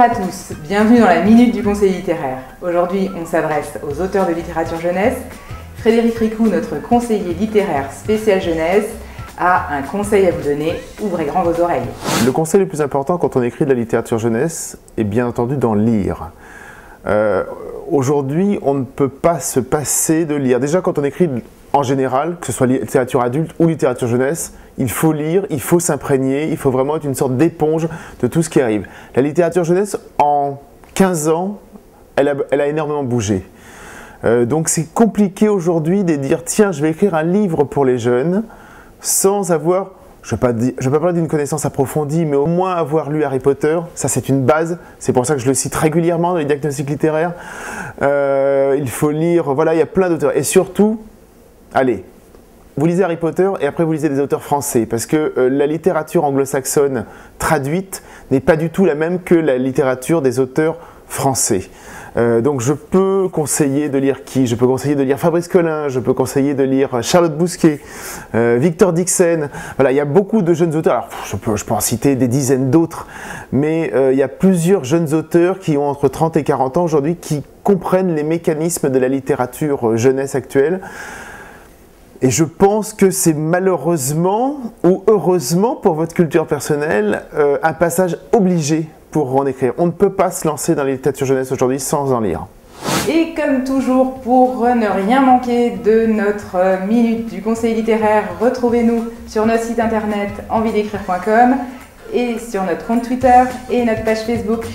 à tous, bienvenue dans la Minute du Conseil littéraire. Aujourd'hui, on s'adresse aux auteurs de littérature jeunesse. Frédéric Ricou, notre conseiller littéraire spécial jeunesse, a un conseil à vous donner. Ouvrez grand vos oreilles. Le conseil le plus important quand on écrit de la littérature jeunesse est bien entendu d'en lire. Aujourd'hui, on ne peut pas se passer de lire. Déjà, quand on écrit en général, que ce soit littérature adulte ou littérature jeunesse, il faut lire, il faut s'imprégner, il faut vraiment être une sorte d'éponge de tout ce qui arrive. La littérature jeunesse, en 15 ans, elle a énormément bougé. Donc c'est compliqué aujourd'hui de dire « tiens, je vais écrire un livre pour les jeunes » sans avoir, je ne vais pas parler d'une connaissance approfondie, mais au moins avoir lu Harry Potter. Ça, c'est une base. C'est pour ça que je le cite régulièrement dans les diagnostics littéraires. Il faut lire, voilà, il y a plein d'auteurs. Et surtout, allez, vous lisez Harry Potter et après vous lisez des auteurs français, parce que la littérature anglo-saxonne traduite n'est pas du tout la même que la littérature des auteurs français. Donc je peux conseiller de lire qui? Je peux conseiller de lire Fabrice Collin, je peux conseiller de lire Charlotte Bousquet, Victor Dixon. Voilà, il y a beaucoup de jeunes auteurs. Alors, je peux en citer des dizaines d'autres, mais il y a plusieurs jeunes auteurs qui ont entre 30 et 40 ans aujourd'hui qui comprennent les mécanismes de la littérature jeunesse actuelle. Et je pense que c'est malheureusement ou heureusement pour votre culture personnelle un passage obligé pour en écrire. On ne peut pas se lancer dans la littérature jeunesse aujourd'hui sans en lire. Et comme toujours, pour ne rien manquer de notre Minute du Conseil littéraire, retrouvez-nous sur notre site internet enviedécrire.com et sur notre compte Twitter et notre page Facebook.